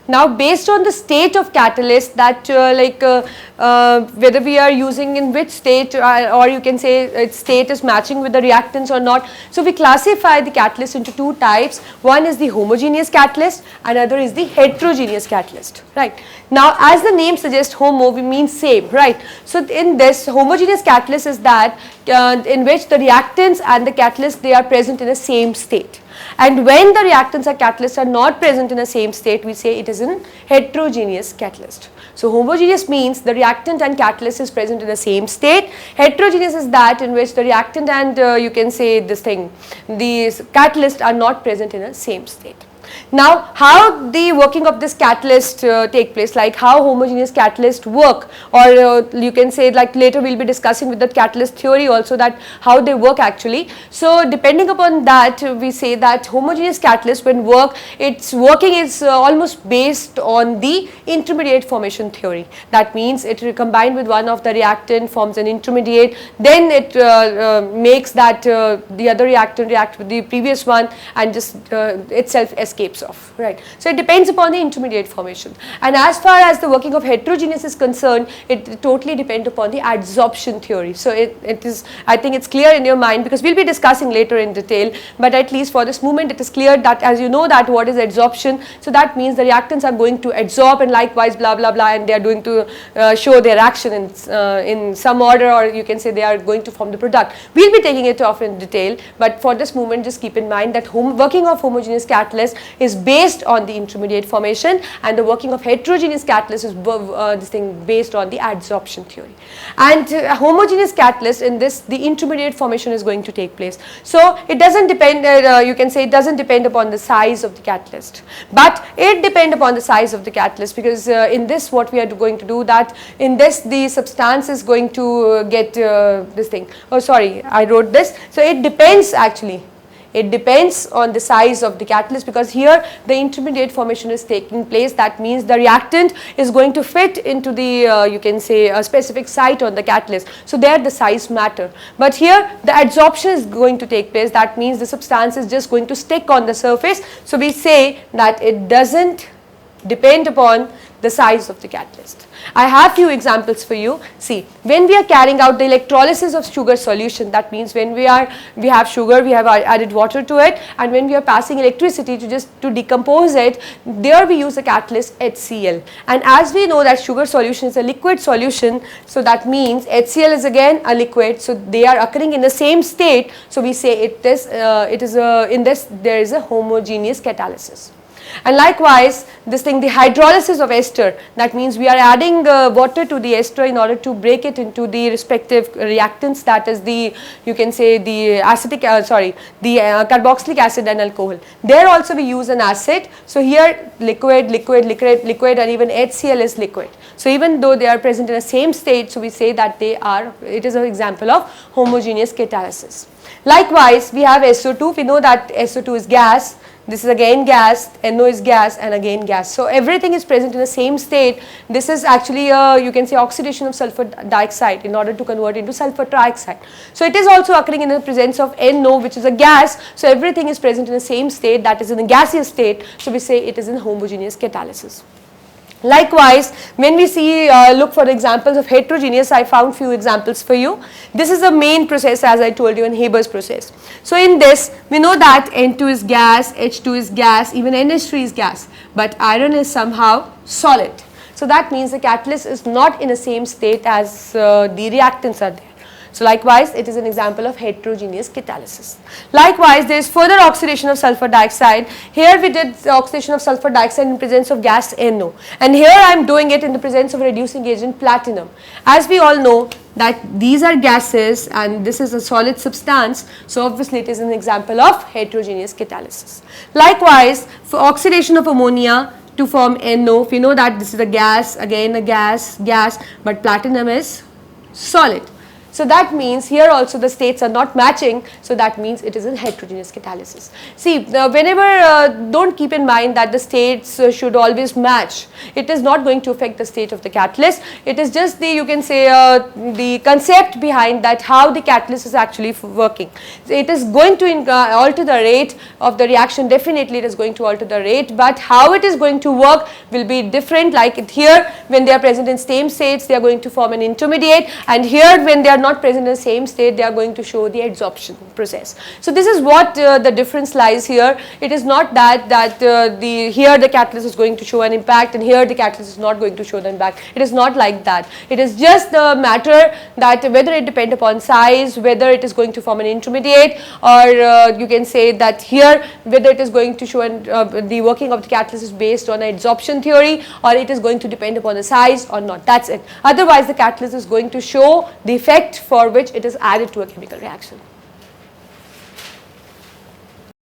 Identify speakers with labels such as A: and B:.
A: Now based on the state of catalyst, that whether we are using in which state, or you can say its state is matching with the reactants or not. So we classify the catalyst into two types. One is the homogeneous catalyst, another is the heterogeneous catalyst, right. Now as the name suggests, homo we mean same, right. So in this, homogeneous catalyst is that in which the reactants and the catalyst, they are present in the same state. And when the reactants or catalysts are not present in the same state, we say it is an heterogeneous catalyst. So homogeneous means the reactant and catalyst is present in the same state. Heterogeneous is that in which the reactant and you can say this thing, these catalysts are not present in the same state. Now how the working of this catalyst take place, like how homogeneous catalysts work, or you can say like later we will be discussing with the catalyst theory also, that how they work actually. So depending upon that, we say that homogeneous catalyst when work, its working is almost based on the intermediate formation theory. That means it combined with one of the reactant forms an intermediate, then it makes that the other reactant react with the previous one and just itself escapes off, right. So it depends upon the intermediate formation. And as far as the working of heterogeneous is concerned, it totally depends upon the adsorption theory. So it is, I think it's clear in your mind, because we'll be discussing later in detail, but at least for this moment it is clear that as you know that what is adsorption. So that means the reactants are going to adsorb and likewise blah blah blah, and they are going to show their action in some order, or you can say they are going to form the product. We'll be taking it off in detail, but for this moment just keep in mind that working of homogeneous catalyst is based on the intermediate formation, and the working of heterogeneous catalyst is this thing based on the adsorption theory. And homogeneous catalyst, in this the intermediate formation is going to take place. So it doesn't depend, you can say it doesn't depend upon the size of the catalyst, but it depends upon the size of the catalyst, because in this what we are going to do, that in this the substance is going to get this thing, oh sorry I wrote this. So it depends actually, it depends on the size of the catalyst, because here the intermediate formation is taking place. That means the reactant is going to fit into the you can say a specific site on the catalyst. So there the size matter, but here the adsorption is going to take place. That means the substance is just going to stick on the surface. So we say that it doesn't depend upon the size of the catalyst. I have few examples for you. See, when we are carrying out the electrolysis of sugar solution, that means when we have sugar, we have added water to it, and when we are passing electricity to decompose it, there we use a catalyst HCl. And as we know that sugar solution is a liquid solution, so that means HCl is again a liquid, so they are occurring in the same state. So we say in this there is a homogeneous catalysis. And likewise this thing, the hydrolysis of ester, that means we are adding water to the ester in order to break it into the respective reactants, that is the, you can say the carboxylic acid and alcohol. There also we use an acid. So here liquid, and even HCl is liquid. So even though they are present in the same state, so we say that it is an example of homogeneous catalysis. Likewise we have SO2, we know that SO2 is gas. This is again gas, NO is gas, and again gas. So everything is present in the same state. This is actually you can say oxidation of sulfur dioxide in order to convert into sulfur trioxide. So it is also occurring in the presence of NO, which is a gas. So everything is present in the same state, that is in a gaseous state. So we say it is in homogeneous catalysis. Likewise, when we see look for examples of heterogeneous, I found few examples for you. This is the main process, as I told you, in Haber's process. So in this we know that N2 is gas, H2 is gas, even NH3 is gas, but iron is somehow solid. So that means the catalyst is not in the same state as the reactants are there. So likewise it is an example of heterogeneous catalysis. Likewise there is further oxidation of sulfur dioxide. Here we did the oxidation of sulfur dioxide in presence of gas NO, and here I am doing it in the presence of reducing agent platinum. As we all know that these are gases and this is a solid substance, so obviously it is an example of heterogeneous catalysis. Likewise for oxidation of ammonia to form NO, we know that this is a gas, again a gas, but platinum is solid. So that means here also the states are not matching, so that means it is a heterogeneous catalysis. See, whenever, don't keep in mind that the states should always match. It is not going to affect the state of the catalyst. It is just the, you can say, the concept behind that, how the catalyst is actually working. So it is going to alter the rate of the reaction, definitely it is going to alter the rate, but how it is going to work will be different. Like it here, when they are present in same states, they are going to form an intermediate, and here when they are not present in the same state, they are going to show the adsorption process. So this is what the difference lies here. It is not that here the catalyst is going to show an impact and here the catalyst is not going to show the impact. It is not like that. It is just the matter that whether it depends upon size, whether it is going to form an intermediate, or you can say that here whether it is going to show the working of the catalyst is based on adsorption theory, or it is going to depend upon the size or not. That's it. Otherwise the catalyst is going to show the effect for which it is added to a chemical reaction.